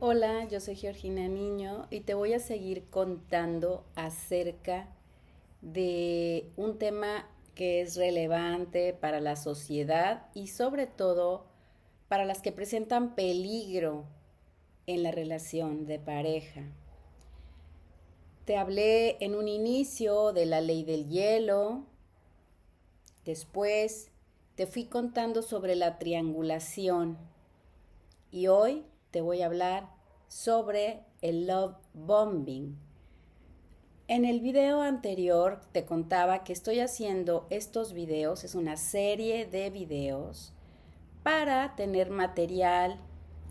Hola, yo soy Georgina Niño y te voy a seguir contando acerca de un tema que es relevante para la sociedad y sobre todo para las que presentan peligro en la relación de pareja. Te hablé en un inicio de la ley del hielo, después te fui contando sobre la triangulación y hoy te voy a hablar sobre el love bombing. En el video anterior te contaba que estoy haciendo estos videos, es una serie de videos para tener material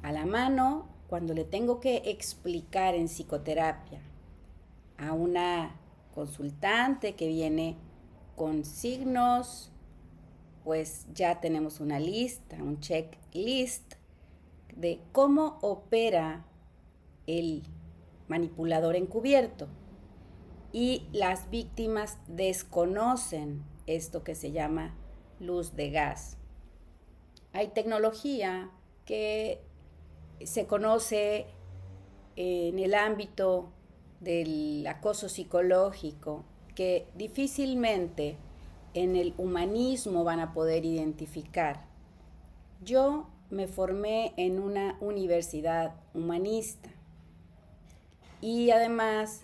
a la mano cuando le tengo que explicar en psicoterapia a una consultante que viene con signos, pues ya tenemos una lista, un checklist de cómo opera el manipulador encubierto. Y las víctimas desconocen esto que se llama luz de gas. Hay tecnología que se conoce en el ámbito del acoso psicológico que difícilmente en el humanismo van a poder identificar. Yo me formé en una universidad humanista y además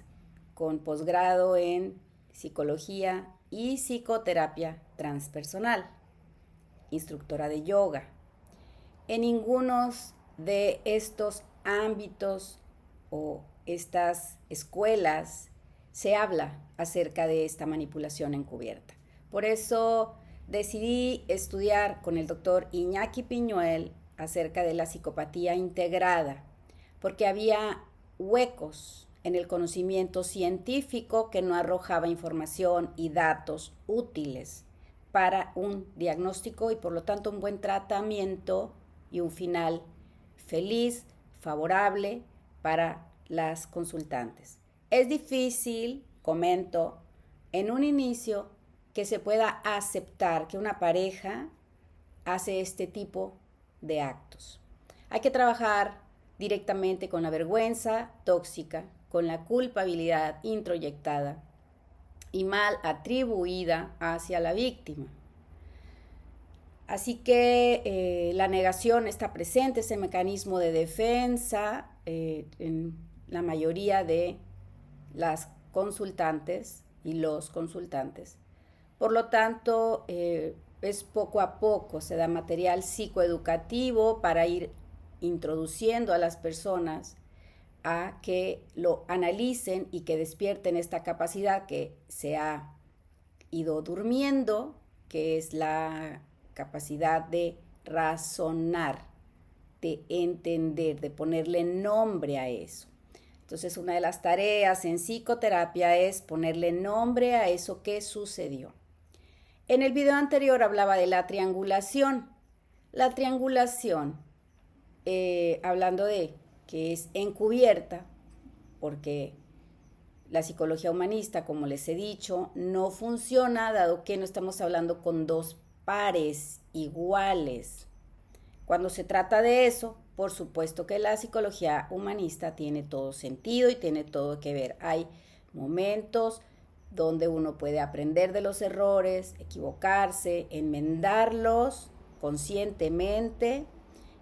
con posgrado en psicología y psicoterapia transpersonal, instructora de yoga. En ninguno de estos ámbitos o estas escuelas se habla acerca de esta manipulación encubierta. Por eso decidí estudiar con el doctor Iñaki Piñuel acerca de la psicopatía integrada, porque había huecos en el conocimiento científico que no arrojaba información y datos útiles para un diagnóstico y por lo tanto un buen tratamiento y un final feliz, favorable para las consultantes. Es difícil, comento, en un inicio que se pueda aceptar que una pareja hace este tipo de actos. Hay que trabajar directamente con la vergüenza tóxica, con la culpabilidad introyectada y mal atribuida hacia la víctima. Así que la negación está presente, ese mecanismo de defensa en la mayoría de las consultantes y los consultantes. Por lo tanto, es poco a poco, se da material psicoeducativo para ir introduciendo a las personas a que lo analicen y que despierten esta capacidad que se ha ido durmiendo, que es la capacidad de razonar, de entender, de ponerle nombre a eso. Entonces, una de las tareas en psicoterapia es ponerle nombre a eso que sucedió. En el video anterior hablaba de la triangulación. La triangulación, hablando de que es encubierta, porque la psicología humanista, como les he dicho, no funciona dado que no estamos hablando con dos pares iguales. Cuando se trata de eso, por supuesto que la psicología humanista tiene todo sentido y tiene todo que ver. Hay momentos donde uno puede aprender de los errores, equivocarse, enmendarlos conscientemente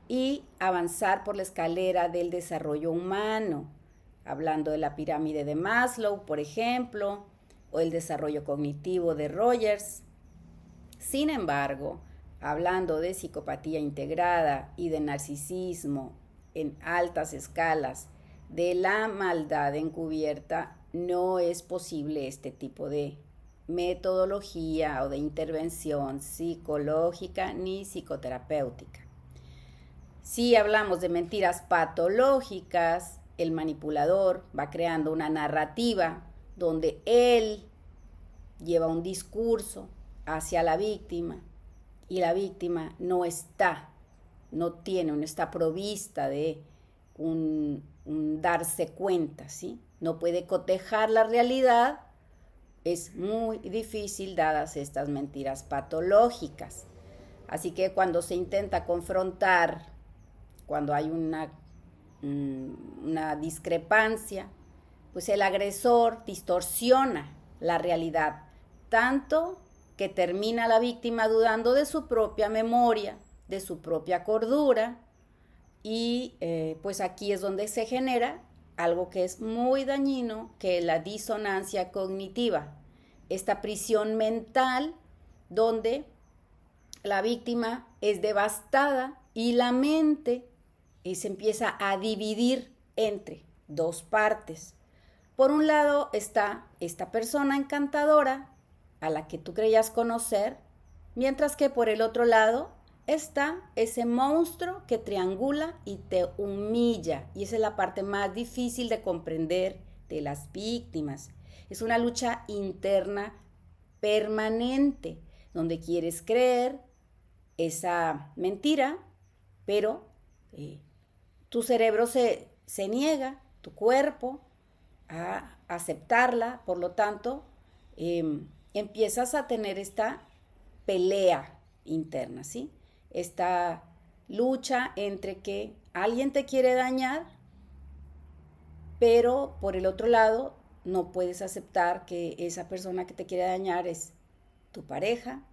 y avanzar por la escalera del desarrollo humano, hablando de la pirámide de Maslow, por ejemplo, o el desarrollo cognitivo de Rogers. Sin embargo, hablando de psicopatía integrada y de narcisismo en altas escalas, de la maldad encubierta, no es posible este tipo de metodología o de intervención psicológica ni psicoterapéutica. Si hablamos de mentiras patológicas, el manipulador va creando una narrativa donde él lleva un discurso hacia la víctima y la víctima no está provista de un darse cuenta, ¿sí? No puede cotejar la realidad, es muy difícil dadas estas mentiras patológicas. Así que cuando se intenta confrontar, cuando hay una una discrepancia, pues el agresor distorsiona la realidad, tanto que termina la víctima dudando de su propia memoria, de su propia cordura, y pues aquí es donde se genera algo que es muy dañino, que es la disonancia cognitiva, esta prisión mental donde la víctima es devastada y la mente se empieza a dividir entre dos partes. Por un lado está esta persona encantadora a la que tú creías conocer, mientras que por el otro lado está ese monstruo que triangula y te humilla. Y esa es la parte más difícil de comprender de las víctimas. Es una lucha interna permanente, donde quieres creer esa mentira, pero tu cerebro se niega, tu cuerpo, a aceptarla, por lo tanto, empiezas a tener esta pelea interna, ¿sí? Esta lucha entre que alguien te quiere dañar, pero por el otro lado no puedes aceptar que esa persona que te quiere dañar es tu pareja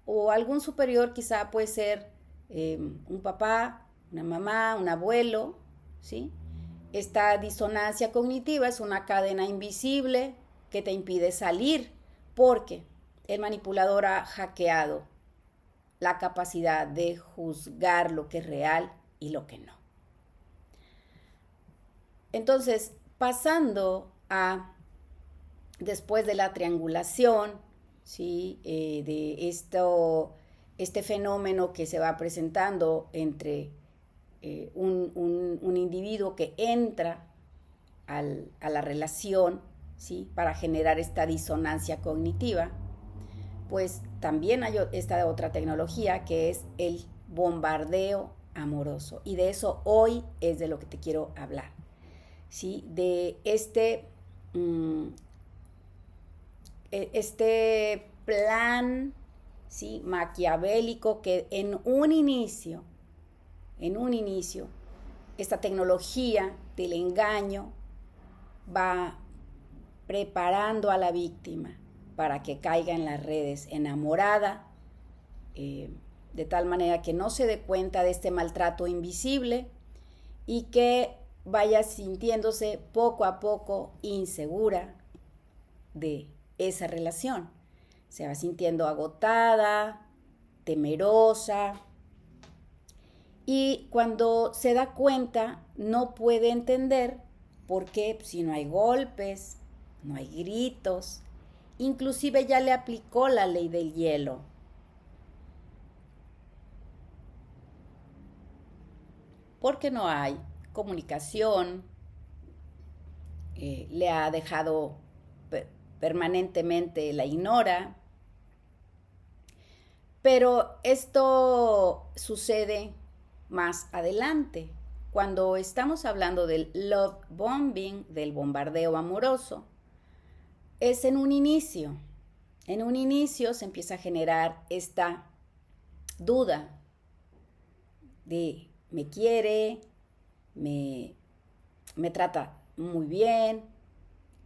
o algún superior, quizá puede ser un papá, una mamá, un abuelo, ¿sí? Esta disonancia cognitiva es una cadena invisible que te impide salir porque el manipulador ha hackeado la capacidad de juzgar lo que es real y lo que no. Entonces, pasando a después de la triangulación, ¿sí? De este fenómeno que se va presentando entre un individuo que entra a la relación, ¿sí? Para generar esta disonancia cognitiva, pues también hay esta otra tecnología que es el bombardeo amoroso. Y de eso hoy es de lo que te quiero hablar, ¿sí? De este plan, ¿sí? Maquiavélico que en un inicio, esta tecnología del engaño va preparando a la víctima para que caiga en las redes enamorada, de tal manera que no se dé cuenta de este maltrato invisible y que vaya sintiéndose poco a poco insegura de esa relación. Se va sintiendo agotada, temerosa, y cuando se da cuenta no puede entender por qué, si no hay golpes, no hay gritos, inclusive ya le aplicó la ley del hielo. Porque no hay comunicación, le ha dejado permanentemente, la ignora. Pero esto sucede más adelante, cuando estamos hablando del love bombing, del bombardeo amoroso. Es en un inicio. En un inicio se empieza a generar esta duda de me quiere, me trata muy bien,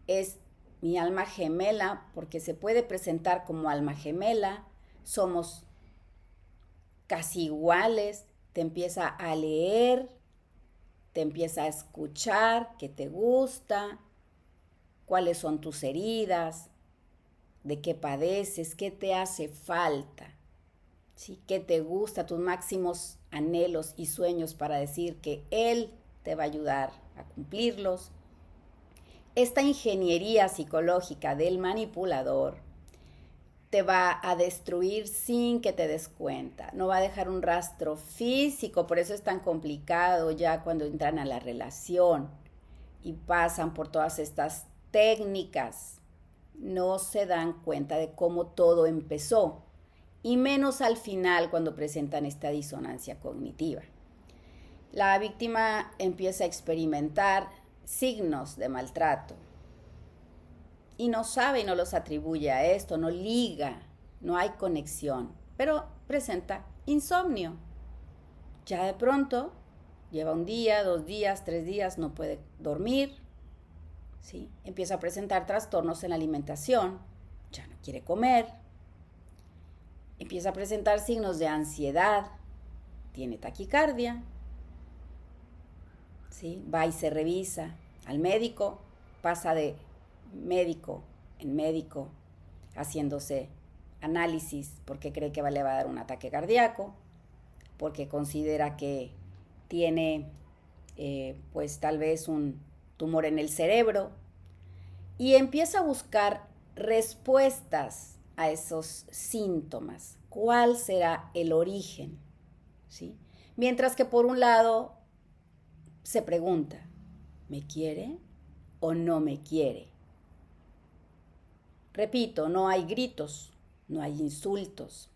es mi alma gemela, porque se puede presentar como alma gemela, somos casi iguales, te empieza a leer, te empieza a escuchar, qué te gusta, cuáles son tus heridas, de qué padeces, qué te hace falta, ¿sí? Qué te gusta, tus máximos anhelos y sueños para decir que él te va a ayudar a cumplirlos. Esta ingeniería psicológica del manipulador te va a destruir sin que te des cuenta. No va a dejar un rastro físico, por eso es tan complicado ya cuando entran a la relación y pasan por todas estas técnicas. No se dan cuenta de cómo todo empezó, y menos al final cuando presentan esta disonancia cognitiva. La víctima empieza a experimentar signos de maltrato y no sabe y no los atribuye a esto, no liga, no hay conexión, pero presenta insomnio. Ya de pronto Lleva un día, 2 días, 3 días, no puede dormir, ¿sí? Empieza a presentar trastornos en la alimentación, ya no quiere comer, empieza a presentar signos de ansiedad, tiene taquicardia, ¿sí? Va y se revisa al médico, pasa de médico en médico, haciéndose análisis porque cree que le va a dar un ataque cardíaco, porque considera que tiene pues tal vez un tumor en el cerebro, y empieza a buscar respuestas a esos síntomas. ¿Cuál será el origen? ¿Sí? Mientras que por un lado se pregunta, ¿me quiere o no me quiere? Repito, no hay gritos, no hay insultos.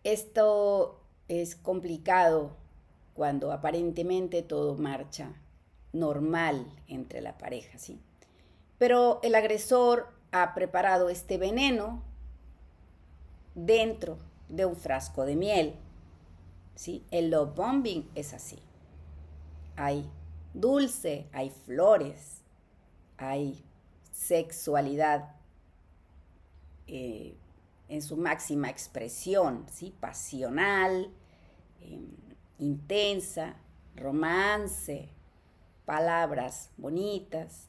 Esto es complicado cuando aparentemente todo marcha normal entre la pareja, ¿sí? Pero el agresor ha preparado este veneno dentro de un frasco de miel, ¿sí? El love bombing es así. Hay dulce, hay flores, hay sexualidad en su máxima expresión, ¿sí? Pasional, intensa, romance, palabras bonitas.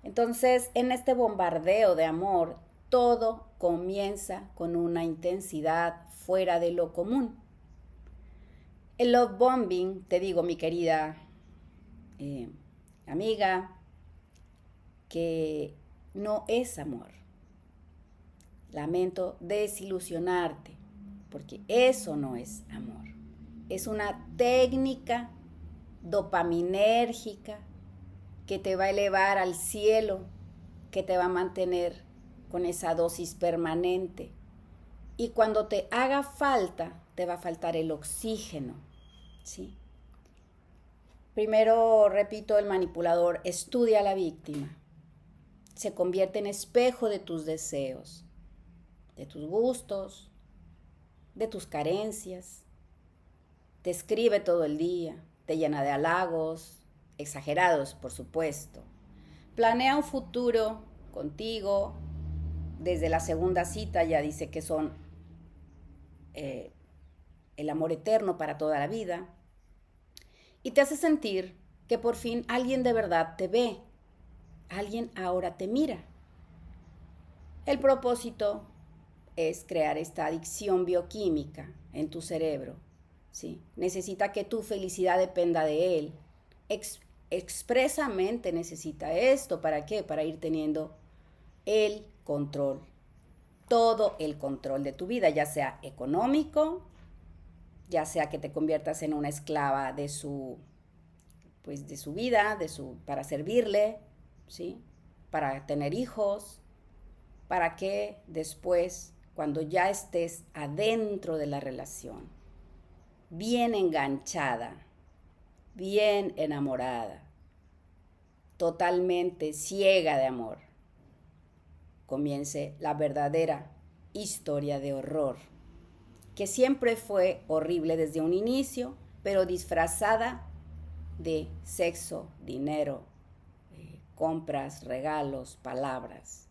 Entonces, en este bombardeo de amor, todo comienza con una intensidad fuera de lo común. El love bombing, te digo, mi querida amiga, que no es amor. Lamento desilusionarte, porque eso no es amor. Es una técnica dopaminérgica que te va a elevar al cielo, que te va a mantener con esa dosis permanente. Y cuando te haga falta, te va a faltar el oxígeno, ¿sí? Primero, repito, el manipulador estudia a la víctima, se convierte en espejo de tus deseos, de tus gustos, de tus carencias, te escribe todo el día, te llena de halagos, exagerados, por supuesto. Planea un futuro contigo. Desde la segunda cita ya dice que son el amor eterno para toda la vida. Y te hace sentir que por fin alguien de verdad te ve. Alguien ahora te mira. El propósito es crear esta adicción bioquímica en tu cerebro, ¿sí? Necesita que tu felicidad dependa de él. Expresamente necesita esto. ¿Para qué? Para ir teniendo el control, todo el control de tu vida, ya sea económico, ya sea que te conviertas en una esclava de su vida, para servirle, ¿sí? Para tener hijos, para que después, cuando ya estés adentro de la relación, bien enganchada, bien enamorada, totalmente ciega de amor, comience la verdadera historia de horror, que siempre fue horrible desde un inicio, pero disfrazada de sexo, dinero, compras, regalos, palabras,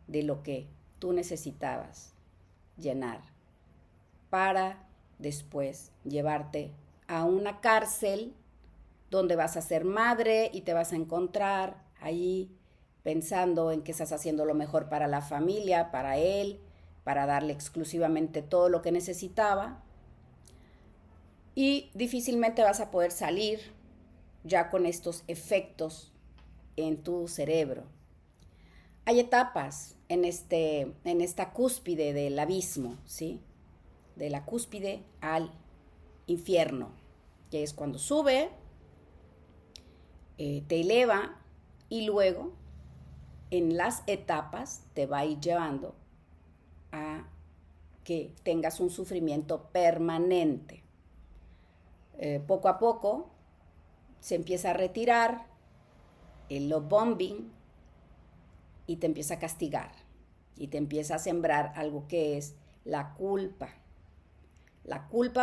de lo que tú necesitabas llenar para después llevarte a una cárcel donde vas a ser madre y te vas a encontrar ahí pensando en que estás haciendo lo mejor para la familia, para él, para darle exclusivamente todo lo que necesitaba, y difícilmente vas a poder salir ya con estos efectos en tu cerebro. Hay etapas en esta cúspide del abismo, ¿sí? De la cúspide al infierno, que es cuando sube, te eleva, y luego en las etapas te va a ir llevando a que tengas un sufrimiento permanente. Poco a poco se empieza a retirar el love bombing y te empieza a castigar y te empieza a sembrar algo que es la culpa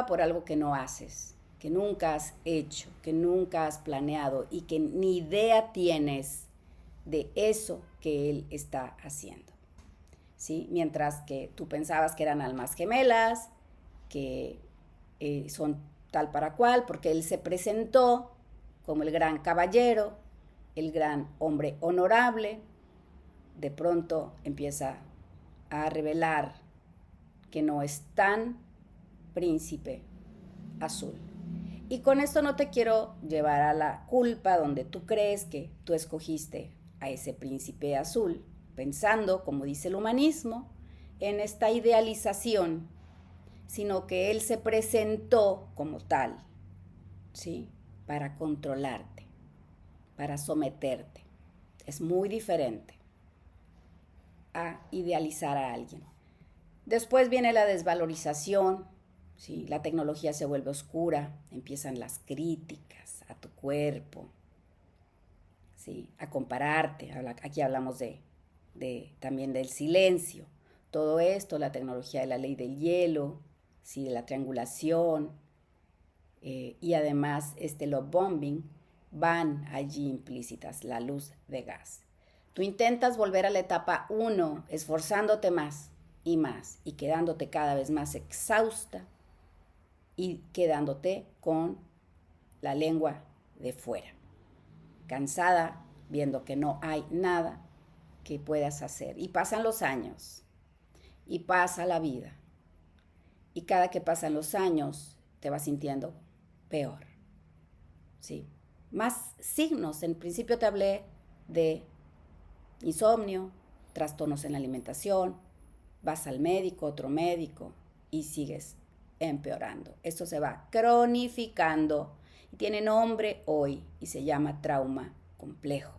por algo que no haces, que nunca has hecho, que nunca has planeado y que ni idea tienes de eso que él está haciendo. ¿Sí? Mientras que tú pensabas que eran almas gemelas, que son tal para cual, porque él se presentó como el gran caballero, el gran hombre honorable, de pronto empieza a revelar que no es tan príncipe azul. Y con esto no te quiero llevar a la culpa donde tú crees que tú escogiste a ese príncipe azul, pensando, como dice el humanismo, en esta idealización, sino que él se presentó como tal, ¿sí? Para controlarte, para someterte. Es muy diferente a idealizar a alguien. Después viene la desvalorización, ¿sí? La tecnología se vuelve oscura, empiezan las críticas a tu cuerpo, ¿sí? A compararte. Aquí hablamos también del silencio. Todo esto, la tecnología de la ley del hielo, ¿sí? De la triangulación, y además este love bombing, van allí implícitas, la luz de gas. Tú intentas volver a la etapa 1, esforzándote más y quedándote cada vez más exhausta y quedándote con la lengua de fuera, cansada, viendo que no hay nada que puedas hacer. Y pasan los años, y pasa la vida, y cada que pasan los años te vas sintiendo peor, ¿sí? Más signos. En principio te hablé de insomnio, trastornos en la alimentación, vas al médico, otro médico, y sigues empeorando. Esto se va cronificando y tiene nombre hoy y se llama trauma complejo.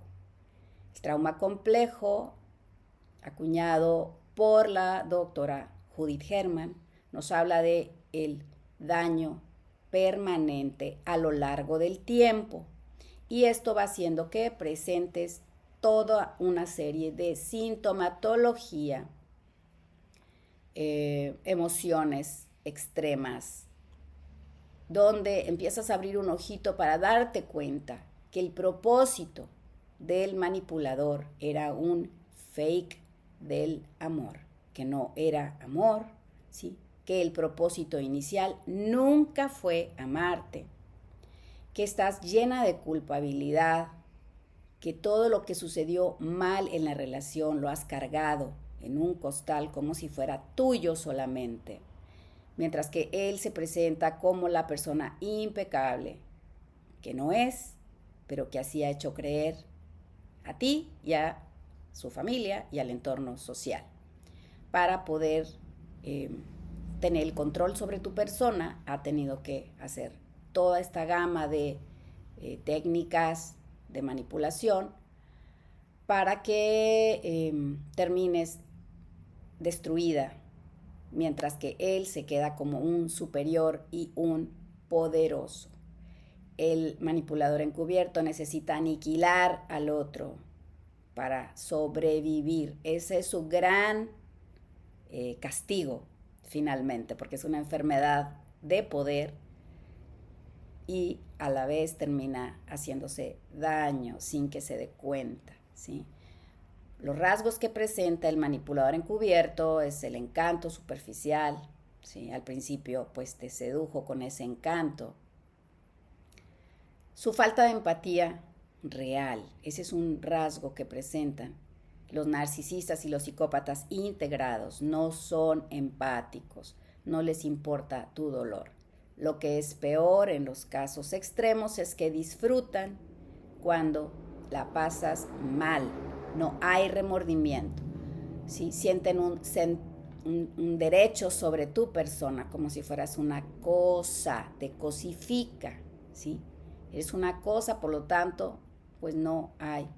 El trauma complejo, acuñado por la doctora Judith Herman, nos habla de el daño permanente a lo largo del tiempo. Y esto va haciendo que presentes toda una serie de sintomatología, emociones extremas, donde empiezas a abrir un ojito para darte cuenta que el propósito del manipulador era un fake del amor, que no era amor, ¿sí? Que el propósito inicial nunca fue amarte, que estás llena de culpabilidad, que todo lo que sucedió mal en la relación lo has cargado en un costal como si fuera tuyo solamente, mientras que él se presenta como la persona impecable, que no es, pero que así ha hecho creer a ti y a su familia y al entorno social, para poder tener el control sobre tu persona. Ha tenido que hacer toda esta gama de técnicas de manipulación para que termines destruida, mientras que él se queda como un superior y un poderoso. El manipulador encubierto necesita aniquilar al otro para sobrevivir. Ese es su gran castigo, finalmente, porque es una enfermedad de poder y a la vez termina haciéndose daño sin que se dé cuenta, ¿sí? Los rasgos que presenta el manipulador encubierto es el encanto superficial, ¿sí? Al principio pues te sedujo con ese encanto. Su falta de empatía real, ese es un rasgo que presentan. Los narcisistas y los psicópatas integrados no son empáticos, no les importa tu dolor. Lo que es peor en los casos extremos es que disfrutan cuando la pasas mal, no hay remordimiento, ¿sí? Sienten un derecho sobre tu persona, como si fueras una cosa, te cosifica, ¿sí? Eres una cosa, por lo tanto, pues no hay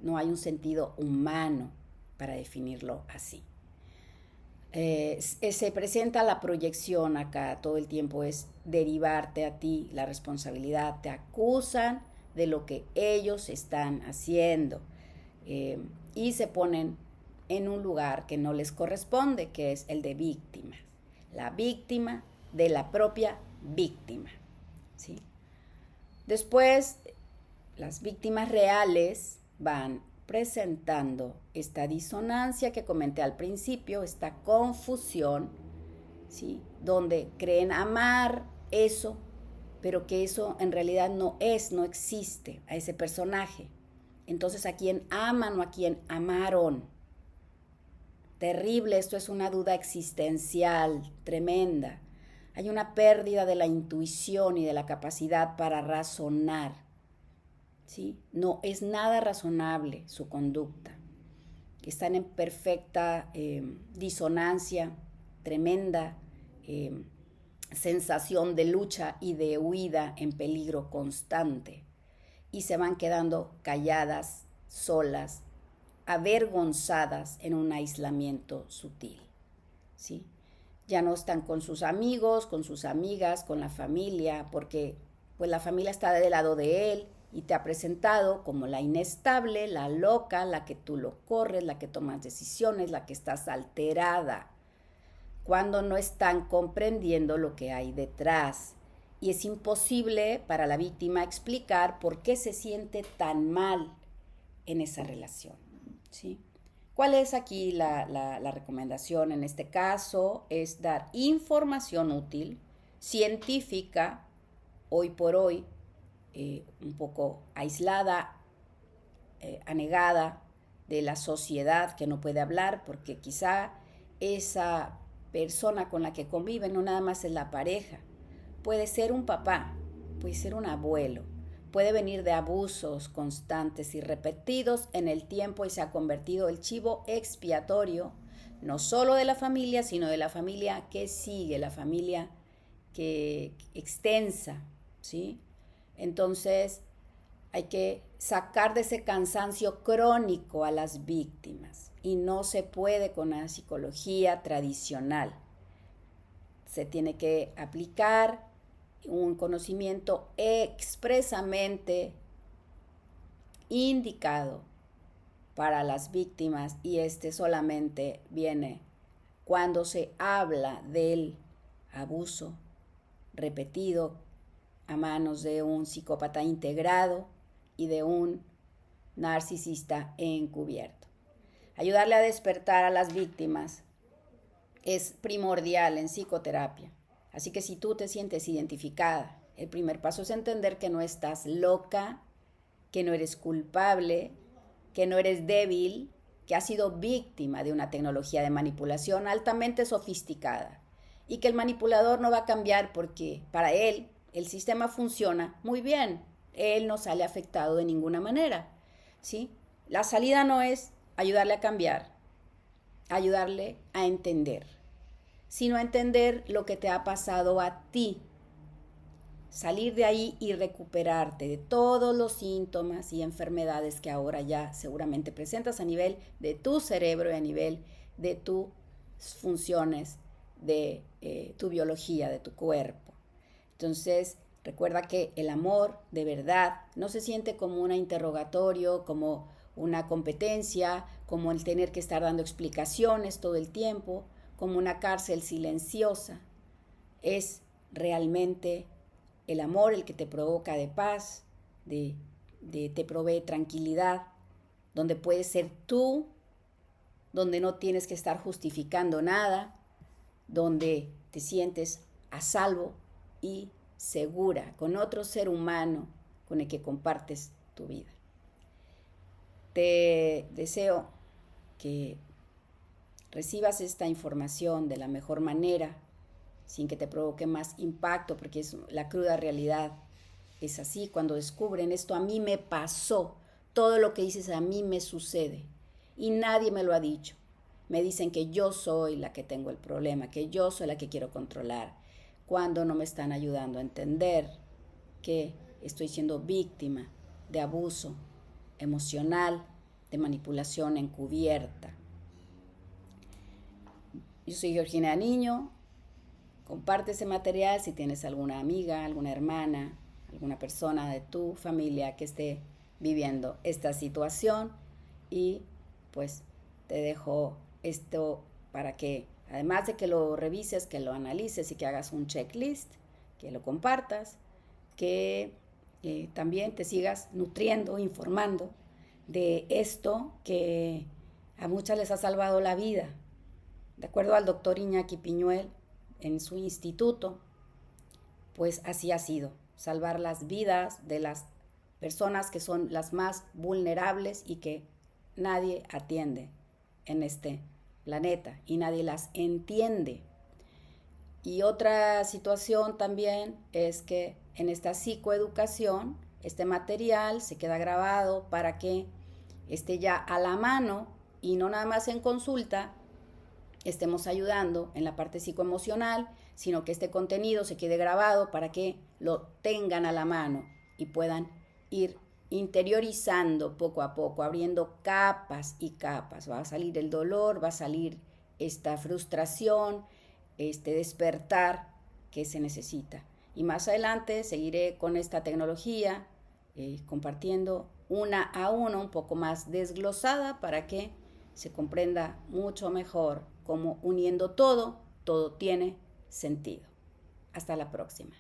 un sentido humano para definirlo así. Se presenta la proyección acá todo el tiempo, es derivarte a ti la responsabilidad, te acusan de lo que ellos están haciendo y se ponen en un lugar que no les corresponde, que es el de víctima, la víctima de la propia víctima. ¿sí? Después, las víctimas reales van presentando esta disonancia que comenté al principio, esta confusión, ¿sí? Donde creen amar eso, pero que eso en realidad no existe a ese personaje. Entonces, ¿a quién aman o a quién amaron? Terrible, esto es una duda existencial tremenda. Hay una pérdida de la intuición y de la capacidad para razonar, ¿sí? No es nada razonable su conducta. Están en perfecta disonancia, tremenda sensación de lucha y de huida en peligro constante. Y se van quedando calladas, solas, avergonzadas en un aislamiento sutil, ¿sí? Ya no están con sus amigos, con sus amigas, con la familia, porque pues la familia está del lado de él y te ha presentado como la inestable, la loca, la que tú lo corres, la que tomas decisiones, la que estás alterada, cuando no están comprendiendo lo que hay detrás. Y es imposible para la víctima explicar por qué se siente tan mal en esa relación, ¿sí? ¿Cuál es aquí la recomendación en este caso? Es dar información útil, científica, hoy por hoy, un poco aislada, anegada de la sociedad que no puede hablar, porque quizá esa persona con la que convive no nada más es la pareja, puede ser un papá, puede ser un abuelo, puede venir de abusos constantes y repetidos en el tiempo y se ha convertido el chivo expiatorio, no solo de la familia, sino de la familia que sigue, la familia que extensa, ¿sí? Entonces hay que sacar de ese cansancio crónico a las víctimas y no se puede con la psicología tradicional. Se tiene que aplicar un conocimiento expresamente indicado para las víctimas y este solamente viene cuando se habla del abuso repetido a manos de un psicópata integrado y de un narcisista encubierto. Ayudarle a despertar a las víctimas es primordial en psicoterapia. Así que si tú te sientes identificada, el primer paso es entender que no estás loca, que no eres culpable, que no eres débil, que has sido víctima de una tecnología de manipulación altamente sofisticada y que el manipulador no va a cambiar porque para él el sistema funciona muy bien. Él no sale afectado de ninguna manera, ¿sí? La salida no es ayudarle a cambiar, ayudarle a entender, sino a entender lo que te ha pasado a ti. Salir de ahí y recuperarte de todos los síntomas y enfermedades que ahora ya seguramente presentas a nivel de tu cerebro y a nivel de tus funciones, de tu biología, de tu cuerpo. Entonces, recuerda que el amor de verdad no se siente como un interrogatorio, como una competencia, como el tener que estar dando explicaciones todo el tiempo, como una cárcel silenciosa. Es realmente el amor el que te provoca de paz, te provee tranquilidad, donde puedes ser tú, donde no tienes que estar justificando nada, donde te sientes a salvo y segura con otro ser humano con el que compartes tu vida. Te deseo que recibas esta información de la mejor manera, sin que te provoque más impacto, porque es la cruda realidad. Es así, cuando descubren esto, a mí me pasó, todo lo que dices a mí me sucede y nadie me lo ha dicho. Me dicen que yo soy la que tengo el problema, que yo soy la que quiero controlar, cuando no me están ayudando a entender que estoy siendo víctima de abuso emocional, de manipulación encubierta. Yo soy Georgina Niño. Comparte ese material si tienes alguna amiga, alguna hermana, alguna persona de tu familia que esté viviendo esta situación y pues te dejo esto para que además de que lo revises, que lo analices y que hagas un checklist, que lo compartas que también te sigas nutriendo, informando de esto que a muchas les ha salvado la vida. De acuerdo al doctor Iñaki Piñuel, en su instituto, pues así ha sido, salvar las vidas de las personas que son las más vulnerables y que nadie atiende en este planeta y nadie las entiende. Y otra situación también es que en esta psicoeducación, este material se queda grabado para que esté ya a la mano y no nada más en consulta estemos ayudando en la parte psicoemocional, sino que este contenido se quede grabado para que lo tengan a la mano y puedan ir interiorizando poco a poco, abriendo capas y capas. Va a salir el dolor, va a salir esta frustración, este despertar que se necesita. Y más adelante seguiré con esta tecnología, compartiendo una a una, un poco más desglosada para que se comprenda mucho mejor cómo uniendo todo, todo tiene sentido. Hasta la próxima.